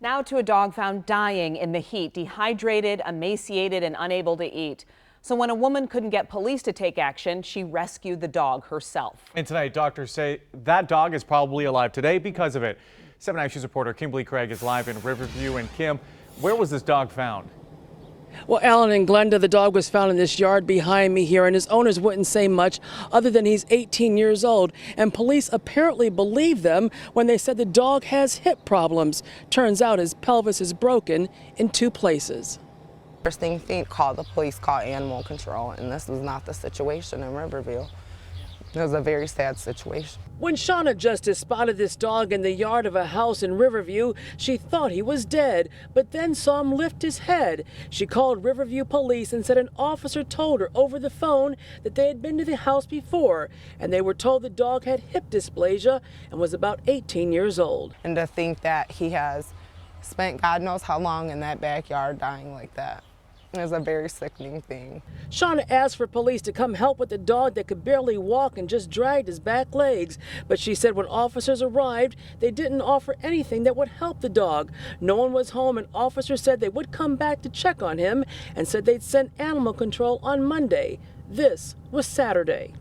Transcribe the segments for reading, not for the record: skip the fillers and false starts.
Now to a dog found dying in the heat, dehydrated, emaciated, and unable to eat. So when a woman couldn't get police to take action, she rescued the dog herself. And tonight, doctors say that dog is probably alive today because of it. 7 Action's reporter Kimberly Craig is live in Riverview. And Kim, where was this dog found? Well, Alan and Glenda, the dog was found in this yard behind me here, and his owners wouldn't say much other than he's 18 years old. And police apparently believed them when they said the dog has hip problems. Turns out his pelvis is broken in 2 places. First thing you call the police, call animal control, and this was not the situation in Riverview. It was a very sad situation. When Shauna Justice spotted this dog in the yard of a house in Riverview, she thought he was dead, but then saw him lift his head. She called Riverview police and said an officer told her over the phone that they had been to the house before, and they were told the dog had hip dysplasia and was about 18 years old. And to think that he has spent God knows how long in that backyard dying like that. It was a very sickening thing. Shauna asked for police to come help with the dog that could barely walk and just dragged his back legs. But she said when officers arrived, they didn't offer anything that would help the dog. No one was home, and officers said they would come back to check on him and said they'd send animal control on Monday. This was Saturday.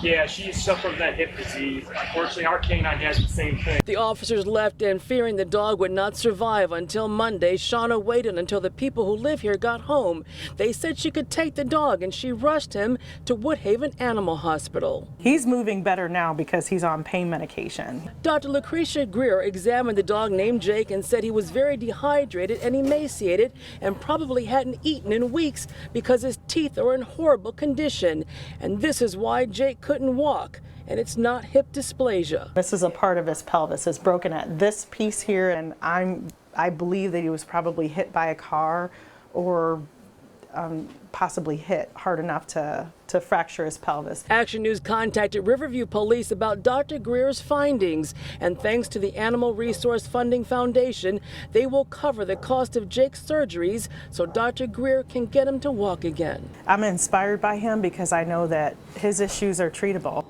Yeah, she suffered from that hip disease. Unfortunately, our canine has the same thing. The officers left, and fearing the dog would not survive until Monday, Shauna waited until the people who live here got home. They said she could take the dog, and she rushed him to Woodhaven Animal Hospital. He's moving better now because he's on pain medication. Dr. Lucretia Greer examined the dog named Jake and said he was very dehydrated and emaciated and probably hadn't eaten in weeks because his teeth are in horrible condition. And this is why Jake couldn't walk, and it's not hip dysplasia. This is a part of his pelvis. It's broken at this piece here, and I believe that he was probably hit by a car or possibly hit hard enough to fracture his pelvis. Action News contacted Riverview Police about Dr. Greer's findings, and thanks to the Animal Resource Funding Foundation, they will cover the cost of Jake's surgeries so Dr. Greer can get him to walk again. I'm inspired by him because I know that his issues are treatable.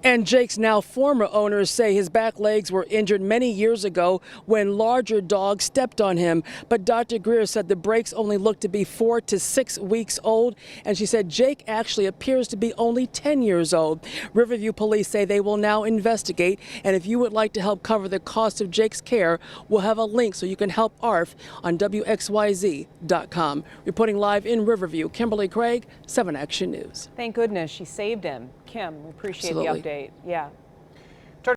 And Jake's now former owners say his back legs were injured many years ago when larger dogs stepped on him. But Dr. Greer said the breaks only looked to be 4 to 6 weeks old. And she said Jake actually appears to be only 10 years old. Riverview police say they will now investigate. And if you would like to help cover the cost of Jake's care, we'll have a link so you can help ARF on WXYZ.com. Reporting live in Riverview, Kimberly Craig, 7 Action News. Thank goodness she saved him. Kim, we appreciate Absolutely. the update. Yeah.